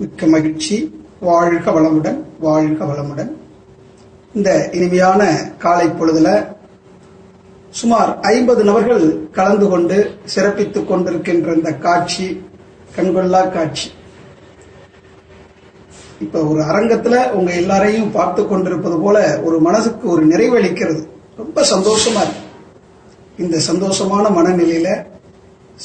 மிக்க மகிழ்ச்சி. வாழ்க வளமுடன், வாழ்க வளமுடன். இந்த இனிமையான காலை பொழுதுல சுமார் 50 நபர்கள் கலந்து கொண்டு சிறப்பித்துக் கொண்டிருக்கின்ற இந்த காட்சி கண்கொள்ளா காட்சி. இப்ப ஒரு அரங்கத்துல உங்க எல்லாரையும் பார்த்து கொண்டிருப்பது போல ஒரு மனசுக்கு ஒரு நிறைவளிக்கிறது. ரொம்ப சந்தோஷமா இருக்கு. இந்த சந்தோஷமான மனநிலையில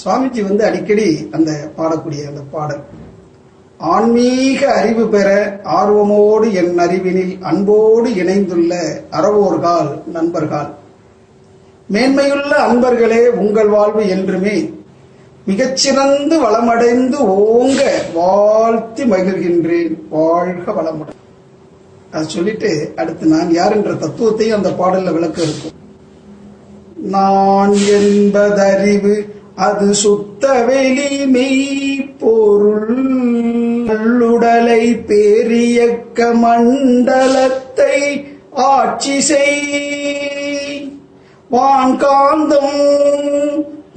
சுவாமிஜி அடிக்கடி அந்த பாடக்கூடிய அந்த பாடல், ஆன்மீக அறிவு பெற ஆர்வமோடு என் அறிவினில் அன்போடு இணைந்துள்ள அறவோர்கால் நண்பர்கள், மேன்மையுள்ள அன்பர்களே, உங்கள் வாழ்வு என்றுமே மிகச்சிறந்து வளமடைந்து ஓங்க வாழ்த்தி மகிழ்கின்றேன். வாழ்க வளமுடன். அது சொல்லிட்டு அடுத்து நான் யார் என்ற தத்துவத்தையும் அந்த பாடல்ல விளக்க இருக்கும். நான் என்பதறிவு அது சுத்த வெளி மெய்ப்பொருள், உள்ளுடலை பேரியக்க மண்டலத்தை ஆட்சி செய், வான்காந்தம்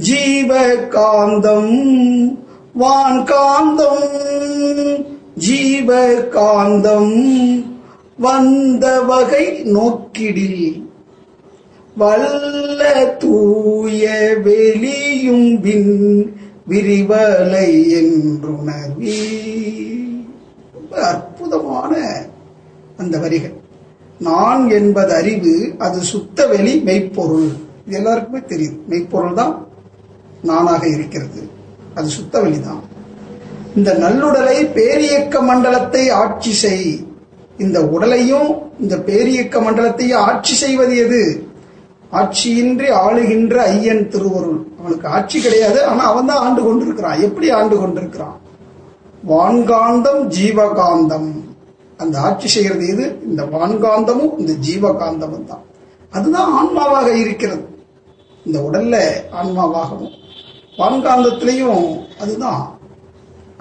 ஜீவகாந்தம், வான்காந்தம் ஜீவகாந்தம் வந்த வகை நோக்கிடில், வல்ல தூய வெளியும் பின் விரிவலை என்றுணர்வி. ரொம்ப அற்புதமான அந்த வரிகள். நான் என்பது அறிவு அது சுத்த வெளி மெய்ப்பொருள். இது எல்லாருக்குமே தெரியும். மெய்ப்பொருள் தான் நானாக இருக்கிறது. அது சுத்த வெளிதான். இந்த நல்லுடலை பேரியக்க மண்டலத்தை ஆட்சி செய். இந்த உடலையும் இந்த பேரியக்க மண்டலத்தையும் ஆட்சி செய்வது எது? ஆட்சியின்றி ஆளுகின்ற ஐயன் திருவருள். அவனுக்கு ஆட்சி கிடையாது, ஆனா அவன் தான் ஆண்டு கொண்டிருக்கிறான். எப்படி ஆண்டு கொண்டிருக்கிறான்? வான்காந்தம் ஜீவகாந்தம். அந்த ஆட்சி செய்கிறது எது? இந்த வான்காந்தமும் இந்த ஜீவகாந்தமும் தான். அதுதான் ஆன்மாவாக இருக்கிறது. இந்த உடல்ல ஆன்மாவாகவும் வான்காந்தத்திலையும் அதுதான்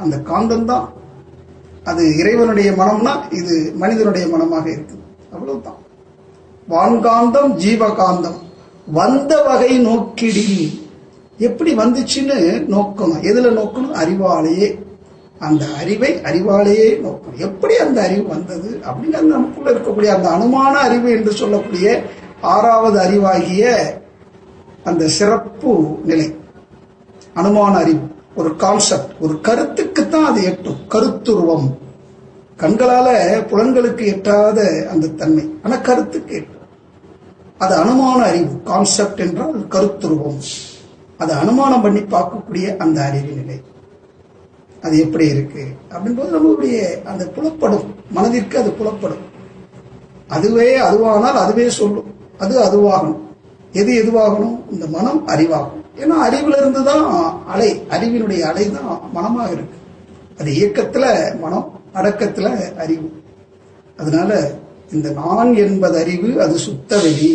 அந்த காந்தம் தான். அது இறைவனுடைய மனம்னா இது மனிதனுடைய மனமாக இருக்குது. அவ்வளவுதான். வான்காந்தம் ஜீவகாந்தம் வந்த வகை நோக்கிடி. எப்படி வந்துச்சுன்னு நோக்கணும். எதுல நோக்கணும்? அறிவாலேயே. அந்த அறிவை அறிவாலேயே நோக்கணும். எப்படி அந்த அறிவு வந்தது அப்படின்னு நமக்குள்ள இருக்கக்கூடிய அந்த அனுமான அறிவு என்று சொல்லக்கூடிய 6வது அறிவாகிய அந்த சிறப்பு நிலை, அனுமான அறிவு. ஒரு கான்செப்ட், ஒரு கருத்துக்குத்தான் அது எட்டும். கருத்துருவம். கண்களால புலன்களுக்கு எட்டாத அந்த தன்மை, ஆனா கருத்துக்கு எட்டும். அது அனுமான அறிவு. கான்செப்ட் என்றால் கருத்துருவம். அதை அனுமானம் பண்ணி பார்க்கக்கூடிய அந்த அறிவு நிலை. அது எப்படி இருக்கு அப்படின்போது நம்மளுடைய அந்த புலப்படும், மனதிற்கு அது புலப்படும். அதுவே அதுவானால் அதுவே சொல்லும். அது அதுவாகணும். எது எதுவாகணும்? இந்த மனம் அறிவாகும். ஏன்னா அறிவுல இருந்துதான் அலை, அறிவினுடைய அலை தான் மனமாக இருக்கு. அது இயக்கத்துல மனம், அடக்கத்துல அறிவு. அதனால இந்த நான் என்பது அறிவு அது சுத்த வெளி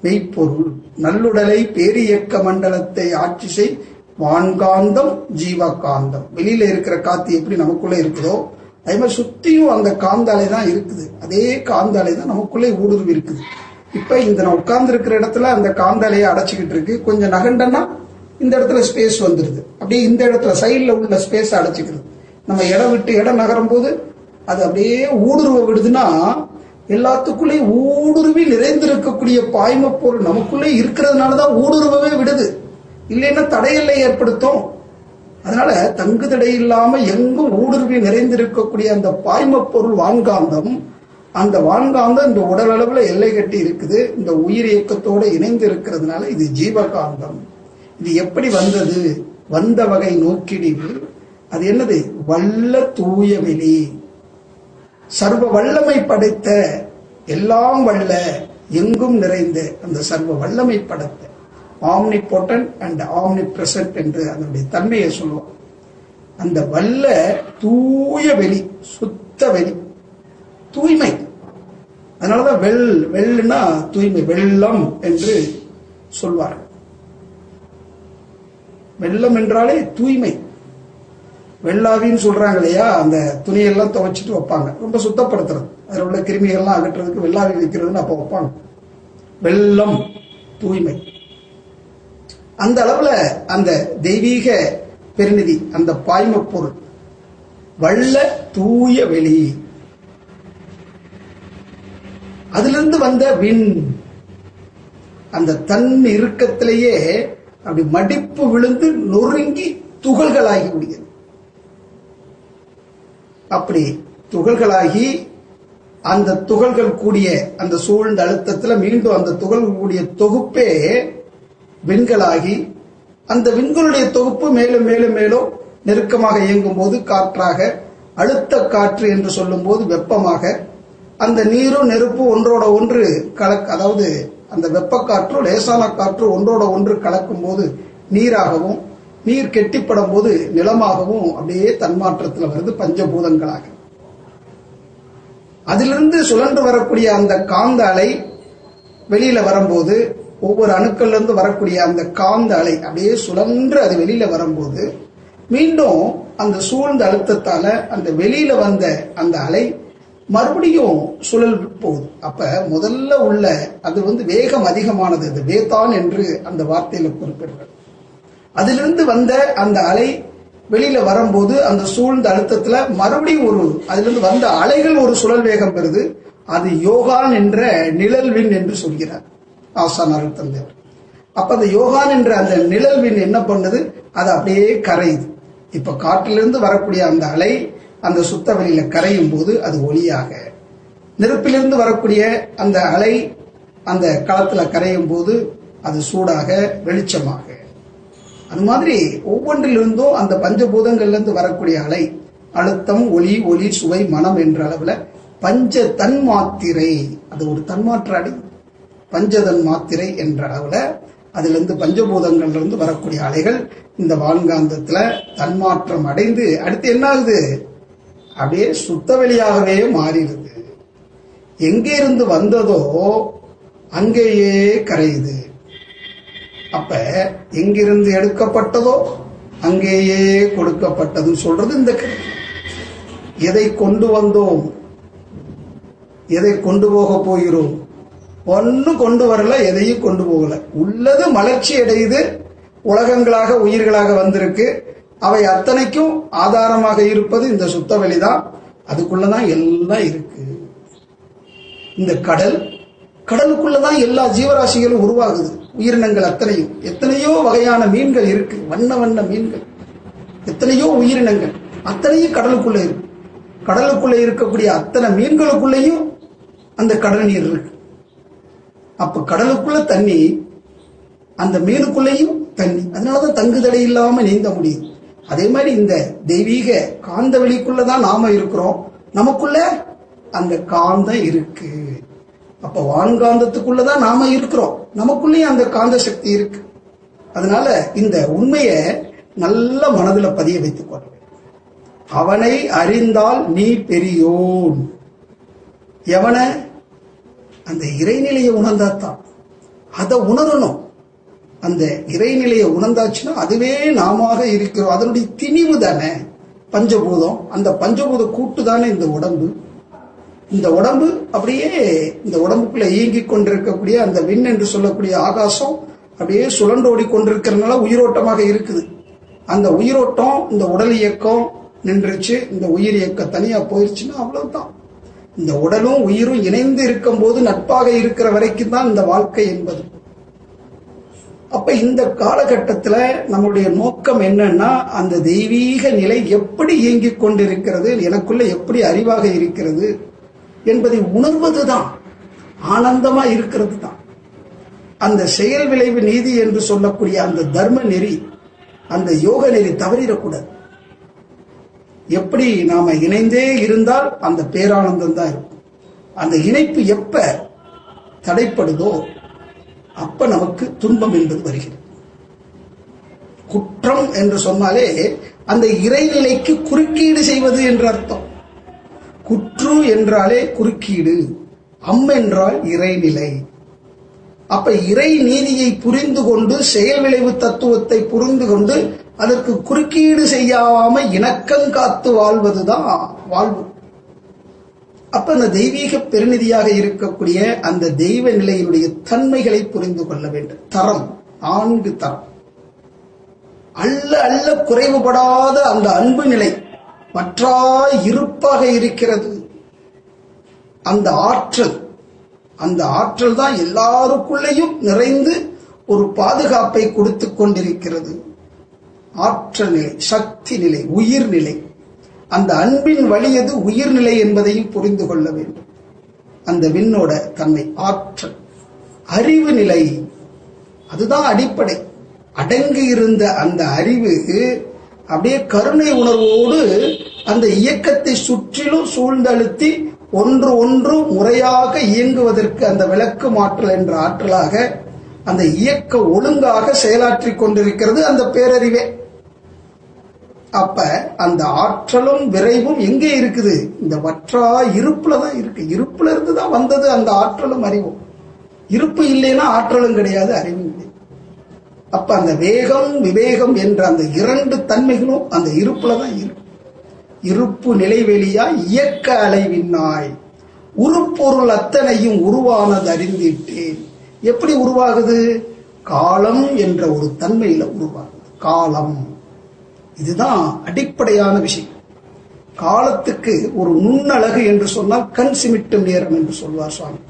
மெய்ப்பொருள், நல்லுடலை பேரியக்க மண்டலத்தை ஆட்சி செய், வான்காந்தம் ஜீவகாந்தம். வெளியில இருக்கிற காத்து எப்படி நமக்குள்ள இருக்குதோ அதே மாதிரி சுத்தியும் அந்த காந்த அலை தான் இருக்குது. அதே காந்த அலை தான் நமக்குள்ளே ஊடுருவி இருக்குது. இப்ப இந்த நான் உட்கார்ந்து இருக்கிற இடத்துல அந்த காந்த அலையை அடைச்சிக்கிட்டு இருக்கு. கொஞ்சம் நகண்டன்னா இந்த இடத்துல ஸ்பேஸ் வந்துருது. அப்படியே இந்த இடத்துல சைட்ல உள்ள ஸ்பேஸ் அடைச்சிக்கிறது. நம்ம இடம் விட்டு இடம் நகரும் போது அது அப்படியே ஊடுருவ விடுதுன்னா எல்லாத்துக்குள்ளே ஊடுருவி நிறைந்திருக்கக்கூடிய பாய்ம பொருள் நமக்குள்ளே இருக்கிறதுனாலதான் ஊடுருவவே விடுது. இல்லைன்னா தடையில்லை ஏற்படுத்தும். அதனால தங்கு தடை இல்லாம எங்கும் ஊடுருவி நிறைந்திருக்கக்கூடிய அந்த பாய்ம பொருள் வான்காந்தம். அந்த வான்காந்தம் இந்த உடல் அளவுல எல்லை கட்டி இருக்குது. இந்த உயிர் இயக்கத்தோடு இணைந்து இருக்கிறதுனால இது ஜீவகாந்தம். இது எப்படி வந்தது? வந்த வகை நோக்கிடிவு. அது என்னது? வல்ல தூய வெளி, சர்வ வல்லமை படைத்த, எல்லாம் வல்ல, எங்கும் நிறைந்த அந்த சர்வ வல்லமை படைத்த omni potent and omni present என்று அதனுடைய தன்மையை சொல்லுவோம். அந்த வல்ல தூய வெளி, சுத்த வெளி, தூய்மை. அதனாலதான் வெள்ளுன்னா தூய்மை, வெள்ளம் என்று சொல்வார்கள். வெள்ளம் என்றாலே தூய்மை. வெள்ளாவின்னு சொல்றாங்க இல்லையா? அந்த துணியெல்லாம் துவைச்சிட்டு வைப்பாங்க, ரொம்ப சுத்தப்படுத்துறது, அதில் உள்ள கிருமிகள்லாம் அகற்றுறதுக்கு வெள்ளாவி வைக்கிறதுன்னு அப்போ வைப்பாங்க. வெள்ளம் தூய்மை. அந்த அளவுல அந்த தெய்வீக பெருநிதி, அந்த பாய்ம பொருள் வள்ள தூய வெளி. அதிலிருந்து வந்த விண், அந்த தன் இறுக்கத்திலேயே அப்படி மடிப்பு விழுந்து நொறுங்கி துகள்களாகி விடுகிறது. அப்படி துகள்களாகி அந்த துகள்கள் கூடிய அந்த சூழ்ந்த அழுத்தத்தில் மீண்டும் அந்த துகள்கள் கூடிய தொகுப்பே விண்களாகி, அந்த விண்களுடைய தொகுப்பு மேலும் மேலும் மேலும் நெருக்கமாக இயங்கும் போது காற்றாக, அழுத்த காற்று என்று சொல்லும் போது வெப்பமாக, அந்த நீரும் நெருப்பு ஒன்றோட ஒன்று அதாவது அந்த வெப்ப காற்று லேசான காற்று ஒன்றோட ஒன்று கலக்கும் போது நீராகவும், நீர் கெட்டிப்படும் போது நிலமாகவும் அப்படியே தன்மாற்றத்தில் வருது பஞ்சபூதங்களாக. அதிலிருந்து சுழன்று வரக்கூடிய அந்த காந்த அலை வெளியில வரும்போது, ஒவ்வொரு அணுக்கள்ல இருந்து வரக்கூடிய அந்த காந்த அலை அப்படியே சுழன்று அது வெளியில வரும்போது மீண்டும் அந்த சூழ்ந்த அழுத்தத்தால அந்த வெளியில வந்த அந்த அலை மறுபடியும் சுழல் போகுது. அப்ப முதல்ல உள்ள அது வேகம் அதிகமானது, அது வேதான் என்று அந்த வார்த்தையில குறிப்பிடுறது. அதிலிருந்து வந்த அந்த அலை வெளியில வரும்போது அந்த சூழ்ந்த அழுத்தத்துல மறுபடியும் அதிலிருந்து வந்த அலைகள் ஒரு சுழல் வேகம் பெறுது. அது யோகான் என்ற நிழல்வின் என்று சொல்கிறார் ஆசான் அருள் தந்தையர். அப்ப அந்த யோகான் என்ற அந்த நிழல்வின் என்ன பண்ணுது, அது அப்படியே கரையுது. இப்ப காற்றிலிருந்து வரக்கூடிய அந்த அலை அந்த சுத்த வெளியில கரையும் போது அது ஒளியாக, நெருப்பிலிருந்து வரக்கூடிய அந்த அலை அந்த களத்துல கரையும் போது அது சூடாக, வெளிச்சமாக. அது மாதிரி ஒவ்வொன்றிலிருந்தும் அந்த பஞ்சபூதங்கள்ல இருந்து வரக்கூடிய அலை அழுத்தம், ஒளி, ஒளி, சுவை, மனம் என்ற அளவுல பஞ்ச தன் மாத்திரை, அது ஒரு தன்மாற்ற அடி, பஞ்சதன் மாத்திரை என்ற அளவுல அதுல இருந்து பஞ்சபூதங்கள்ல இருந்து வரக்கூடிய அலைகள் இந்த வான்காந்தத்துல தன்மாற்றம் அடைந்து அடுத்து என்ன ஆகுது, அப்படியே சுத்த வெளியாகவே மாறிடுது. எங்கே இருந்து வந்ததோ அங்கேயே கரையுது. அப்ப எங்கிருந்து எடுக்கப்பட்டதோ அங்கேயே கொடுக்கப்பட்டதுன்னு சொல்றது இந்த கருத்து. எதை கொண்டு வந்தோம், எதை கொண்டு போக போகிறோம், ஒன்னும் கொண்டு வரல, எதையும் கொண்டு போகல. உள்ளது மலர்ச்சி அடையுது, உலகங்களாக உயிர்களாக வந்திருக்கு. அவை அத்தனைக்கும் ஆதாரமாக இருப்பது இந்த சுத்த வெளிதான். அதுக்குள்ளதான் எல்லாம் இருக்கு. இந்த கடலுக்குள்ளதான் எல்லா ஜீவராசிகளும் உருவாகுது, உயிரினங்கள் அத்தனையும். எத்தனையோ வகையான மீன்கள் இருக்கு, வண்ண வண்ண மீன்கள், எத்தனையோ உயிரினங்கள் அத்தனையும் கடலுக்குள்ள இருக்கு. கடலுக்குள்ள இருக்கக்கூடிய அத்தனை மீன்களுக்குள்ளேயும் அந்த கடல் நீர் இருக்கு. அப்ப கடலுக்குள்ள தண்ணி, அந்த மீனுக்குள்ளேயும் தண்ணி. அதனாலதான் தங்குதடை இல்லாம நீந்த முடியும். அதே மாதிரி இந்த தெய்வீக காந்த வெளிக்குள்ளதான் நாம இருக்கிறோம், நமக்குள்ள அந்த காந்தம் இருக்கு. அப்ப வான்காந்தத்துக்குள்ளதான் நாம இருக்கிறோம், நமக்குள்ளேயும் அந்த காந்த சக்தி இருக்கு. அதனால இந்த உண்மையை நல்ல மனதுல பதிய வைத்துக் கொள்ள வேண்டும். அவனை அறிந்தால் நீ பெரியோன். எவன? அந்த இறைநிலையை உணர்ந்தாத்தான். அதை உணரணும். அந்த இறைநிலையை உணர்ந்தாச்சுன்னா அதுவே நாம இருக்கிறோம். அதனுடைய திணிவு தானே பஞ்சபூதம். அந்த பஞ்சபூத கூட்டு தானே இந்த உடம்பு. இந்த உடம்பு அப்படியே இந்த உடம்புக்குள்ள இயங்கிக் கொண்டிருக்கக்கூடிய அந்த விண் என்று சொல்லக்கூடிய ஆகாசம் அப்படியே சுழண்டோடி கொண்டிருக்கிறதுனால உயிரோட்டமாக இருக்குது. அந்த உயிரோட்டம் இந்த உடல் இயக்கம் நின்றுச்சு, இந்த உயிர் இயக்கம் தனியா போயிருச்சுன்னா அவ்வளவுதான். இந்த உடலும் உயிரும் இணைந்து இருக்கும் போது நட்பாக இருக்கிற வரைக்கும் தான் இந்த வாழ்க்கை என்பது. அப்ப இந்த காலகட்டத்துல நம்மளுடைய நோக்கம் என்னன்னா, அந்த தெய்வீக நிலை எப்படி இயங்கிக் கொண்டிருக்கிறது, எனக்குள்ள எப்படி அறிவாக இருக்கிறது என்பதை உணர்வதுதான், ஆனந்தமா இருக்கிறது தான். அந்த செயல் விளைவு நீதி என்று சொல்லக்கூடிய அந்த தர்ம நெறி, அந்த யோக நெறி தவறிடக்கூடாது. எப்படி நாம இணைந்தே இருந்தால் அந்த பேரானந்தம் தான் இருக்கும். அந்த இணைப்பு எப்ப தடைப்படுதோ அப்ப நமக்கு துன்பம் என்பது வருகிறது. குற்றம் என்று சொன்னாலே அந்த இறைநிலைக்கு குறுக்கீடு செய்வது என்று அர்த்தம். குற்று என்றாலே குறுக்கீடு, என்றால் இறைநிலை. அப்ப இறை நீதியை புரிந்து கொண்டு செயல் விளைவு தத்துவத்தை புரிந்து கொண்டு அதற்கு குறுக்கீடு செய்யாம இணக்கம் காத்து வாழ்வதுதான் வாழ்வு. அப்ப அந்த தெய்வீக பெருநிதியாக இருக்கக்கூடிய அந்த தெய்வ நிலையினுடைய தன்மைகளை புரிந்து கொள்ள வேண்டும். தரம் 4 தரம். அல்ல அல்ல குறைவுபடாத அந்த அன்பு நிலை வற்றாய் இருப்பாக இருக்கிறது. அந்த ஆற்றல் தான் எல்லாருக்குள்ளேயும் நிறைந்து ஒரு பாதுகாப்பை கொடுத்து கொண்டிருக்கிறது. ஆற்றல் நிலை, சக்தி நிலை, உயிர்நிலை. அந்த அன்பின் வழியது உயிர்நிலை என்பதையும் புரிந்து கொள்ள வேண்டும். அந்த விண்ணோட தன்மை ஆற்றல். அறிவு நிலை, அதுதான் அடிப்படை. அடங்கி இருந்த அந்த அறிவு அப்படியே கருணை உணர்வோடு அந்த இயக்கத்தை சுற்றிலும் சூழ்ந்தழுத்தி ஒன்று முறையாக இயங்குவதற்கு அந்த விளக்கு மாற்றல் என்ற ஆற்றலாக அந்த இயக்க ஒழுங்காக செயலாற்றி கொண்டிருக்கிறது அந்த பேரறிவே. அப்ப அந்த ஆற்றலும் விரைவும் எங்கே இருக்குது? இந்த வற்றா இருப்புல தான் இருக்கு. இருப்புல இருந்து தான் வந்தது அந்த ஆற்றலும் அறிவும். இருப்பு இல்லைன்னா ஆற்றலும் கிடையாது, அறிவும் இல்லை. அப்ப அந்த வேகம் விவேகம் என்ற அந்த இரண்டு தன்மைகளும் அந்த இருப்புல தான் இருக்கு. இருப்பு நிலைவெளியா இயக்க அலைவின்னாய் உருப்பொருள் அத்தனையும் உருவானது அறிந்திட்டேன். எப்படி உருவாகுது? காலம் என்ற ஒரு தன்மையில உருவாகுது. காலம், இதுதான் அடிப்படையான விஷயம். காலத்துக்கு ஒரு நுண்ணழகு என்று சொன்னால் கண் சிமிட்டும் நேரம் என்று சொல்வார் சுவாமி.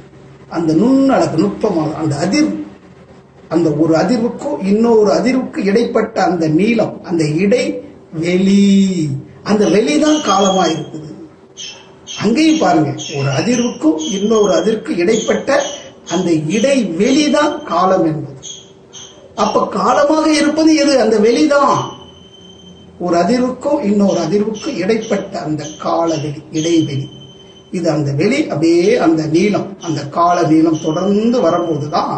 அந்த நுண்ணழகு, நுட்பமான அந்த அதிர்வு, அந்த ஒரு அதிர்வுக்கும் இன்னொரு அதிர்வுக்கு இடைப்பட்ட அந்த நீளம், அந்த இடைவெளி, அந்த வெளிதான் காலமா இருக்குது. அங்கேயும் பாருங்க, ஒரு அதிர்வுக்கும் இன்னொரு அதிர்வுக்கு இடைப்பட்ட அந்த இடைவெளிதான் காலம் என்பது. அப்ப காலமாக இருப்பது எது? அந்த வெளிதான். ஒரு அதிர்வுக்கும் இன்னொரு அதிர்வுக்கும் இடைப்பட்ட அந்த காலவெளி, இடைவெளி. இது அந்த வெளி அப்படியே அந்த நீளம், அந்த கால நீளம் தொடர்ந்து வரும்போதுதான்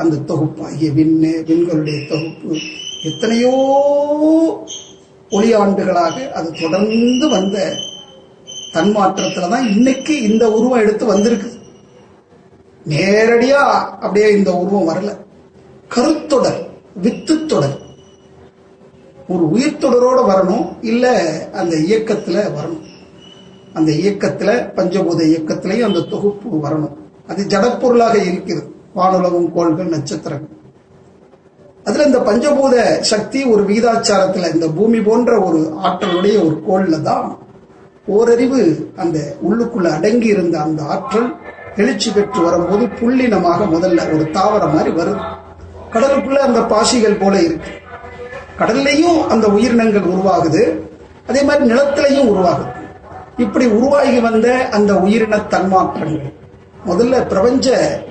அந்த தொகுப்பாகிய விண்களுடைய தொகுப்பு எத்தனையோ ஒளியாண்டுகளாக அது தொடர்ந்து வந்த தன்மாற்றத்துலதான் இன்னைக்கு இந்த உருவம் எடுத்து வந்திருக்கு. நேரடியா அப்படியே இந்த உருவம் வரல. கருத்தொடர், வித்து தொடர், ஒரு உயிர் தொடரோட வரணும், இல்ல அந்த இயக்கத்துல வரணும். அந்த இயக்கத்துல பஞ்சபூத இயக்கத்திலையும் அந்த தொகுப்பு வரணும். அது ஜடப்பொருளாக இருக்கிறது. வானுலகம், கோள்கள், நட்சத்திரங்கள். அதுல இந்த பஞ்சபூத சக்தி ஒரு விகிதாச்சாரத்துல இந்த பூமி போன்ற ஒரு ஆற்றலுடைய ஒரு கோள்ல தான் ஓரறிவு அந்த உள்ளுக்குள்ள அடங்கி இருந்த அந்த ஆற்றல் எழுச்சி பெற்று வரும்போது புள்ளினமாக முதல்ல ஒரு தாவரம் மாதிரி வருது. கடலுக்குள்ள அந்த பாசிகள் போல இருக்கு. கடல்லையும் அந்த உயிரினங்கள் உருவாகுது, அதே மாதிரி நிலத்திலையும் உருவாகுது. இப்படி உருவாகி வந்த அந்த உயிரின தன்மாற்றங்கள் முதல்ல பிரபஞ்ச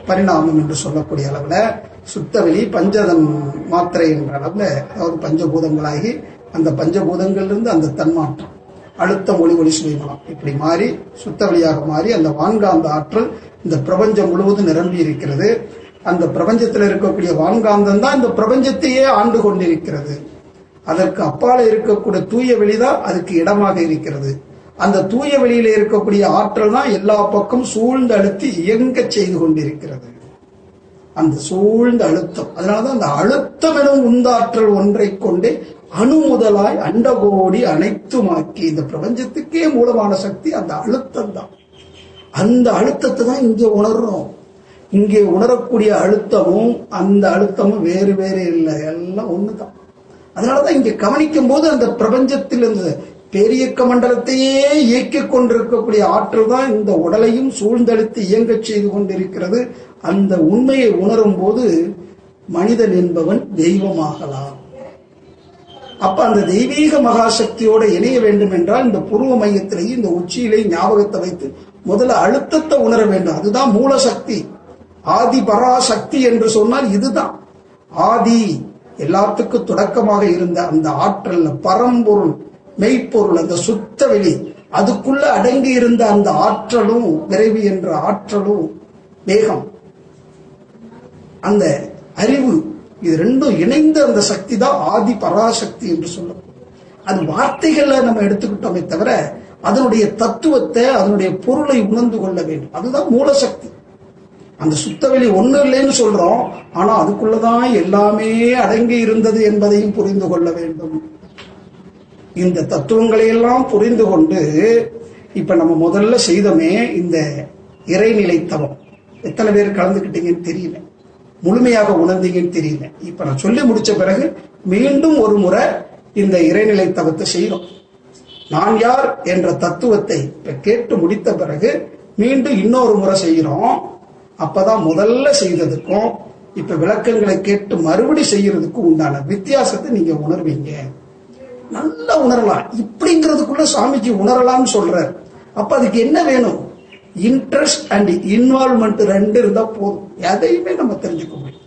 பரிணாமம் என்று சொல்லக்கூடிய அளவுல சுத்தவெளி பஞ்சதன் மாத்திரை என்ற அளவுல, அதாவது பஞ்சபூதங்களாகி அந்த பஞ்சபூதங்கள்ல இருந்து அந்த தன்மாற்றம் அழுத்தம், ஒளி சுயமலம் இப்படி மாறி சுத்தவெளியாக மாறி அந்த வான்காந்த ஆற்றல் இந்த பிரபஞ்சம் முழுவதும் நிரம்பி இருக்கிறது. அந்த பிரபஞ்சத்தில் இருக்கக்கூடிய வான்காந்தம் தான் இந்த பிரபஞ்சத்தையே ஆண்டு கொண்டிருக்கிறது. அதற்கு அப்பால இருக்கக்கூடிய தூய வெளிதான் அதுக்கு இடமாக இருக்கிறது. அந்த தூய வெளியில இருக்கக்கூடிய ஆற்றல் தான் எல்லா பக்கம் சூழ்ந்து அழுத்தி இயங்க செய்து கொண்டிருக்கிறது. அந்த சூழ்ந்த அழுத்தம், அதனாலதான் அந்த அழுத்தம் எனும் உந்தாற்றல் ஒன்றை கொண்டே அணு முதலாய் அண்டகோடி அனைத்துமாக்கி இந்த பிரபஞ்சத்துக்கே மூலமான சக்தி அந்த அழுத்தம் தான். அந்த அழுத்தத்தை தான் இங்கே உணர்றோம். இங்கே உணரக்கூடிய அழுத்தமும் அந்த அழுத்தமும் வேறு வேறு இல்லை, எல்லாம் ஒண்ணுதான். அதனாலதான் இங்க கவனிக்கும் போது அந்த பிரபஞ்சத்தில் இந்த பேரியக்க மண்டலத்தையே இயக்கிக் கொண்டிருக்கக்கூடிய ஆற்றல் தான் இந்த உடலையும் சூழ்ந்தழுத்து இயங்க செய்து கொண்டிருக்கிறது. அந்த உண்மையை உணரும் போது மனிதன் என்பவன் தெய்வமாகலாம். அப்ப அந்த தெய்வீக மகாசக்தியோட இணைய வேண்டும் என்றால் இந்த புருவ மையத்திலேயே இந்த உச்சியிலேயே ஞாபகத்தை வைத்து முதல்ல அழுத்தத்தை உணர வேண்டும். அதுதான் மூலசக்தி, ஆதி பராசக்தி என்று சொன்னால் இதுதான் ஆதி. எல்லாத்துக்கும் தொடக்கமாக இருந்த அந்த ஆற்றல், பரம்பொருள், மெய்ப்பொருள், அந்த சுத்த வெளி, அதுக்குள்ள அடங்கி இருந்த அந்த ஆற்றலும் விரைவு என்ற ஆற்றலும் வேகம், அந்த அறிவு, இது ரெண்டும் இணைந்த அந்த சக்தி தான் ஆதி பராசக்தி என்று சொல்லும். அது வார்த்தைகளை நம்ம எடுத்துக்கிட்டோமே தவிர அதனுடைய தத்துவத்தை, அதனுடைய பொருளை உணர்ந்து கொள்ள வேண்டும். அதுதான் மூலசக்தி. அந்த சுத்தவெளி ஒண்ணு இல்லைன்னு சொல்றோம், ஆனா அதுக்குள்ளதான் எல்லாமே அடங்கி இருந்தது என்பதையும் புரிந்து கொள்ள வேண்டும். இந்த தத்துவங்களை எல்லாம் புரிந்து கொண்டு இப்ப நம்ம முதல்ல செய்தோமே இந்த இறைநிலை தவம், எத்தனை பேர் கலந்துக்கிட்டீங்கன்னு தெரியல, முழுமையாக உணர்ந்தீங்கன்னு தெரியல. இப்ப நான் சொல்லி முடிச்ச பிறகு மீண்டும் ஒரு முறை இந்த இறைநிலை தவத்தை செய்யறோம். நான் யார் என்ற தத்துவத்தை இப்ப கேட்டு முடித்த பிறகு மீண்டும் இன்னொரு முறை செய்யறோம். அப்பதான் முதல்ல செய்ததுக்கும் இப்ப விளக்கங்களை கேட்டு மறுபடி செய்யறதுக்கும் உண்டான வித்தியாசத்தை நீங்க உணர்வீங்க. நல்லா உணரலாம். இப்படிங்கிறதுக்குள்ள சாமிஜி உணரலாம்னு சொல்றார். அப்ப அதுக்கு என்ன வேணும்? இன்ட்ரெஸ்ட் அண்ட் இன்வால்வ்மெண்ட் 2 இருந்தா போதும். எதையுமே நம்ம தெரிஞ்சுக்க முடியும்.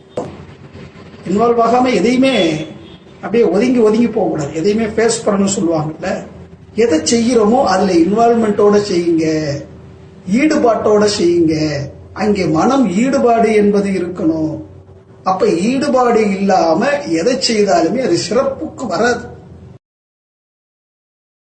இன்வால்வ் ஆகாம எதையுமே அப்படியே ஒதுங்கி ஒதுங்கி போக கூடாது. எதையுமே ஃபேஸ் பண்ணணும்னு சொல்லுவாங்கல்ல. எதை செய்யறோமோ அதுல இன்வால்வ்மெண்டோட செய்யுங்க, ஈடுபாட்டோட செய்யுங்க. அங்கே மனம் ஈடுபாடு என்பது இருக்கணும். அப்ப ஈடுபாடு இல்லாம எதை செய்தாலுமே அது சிறப்புக்கு வராது.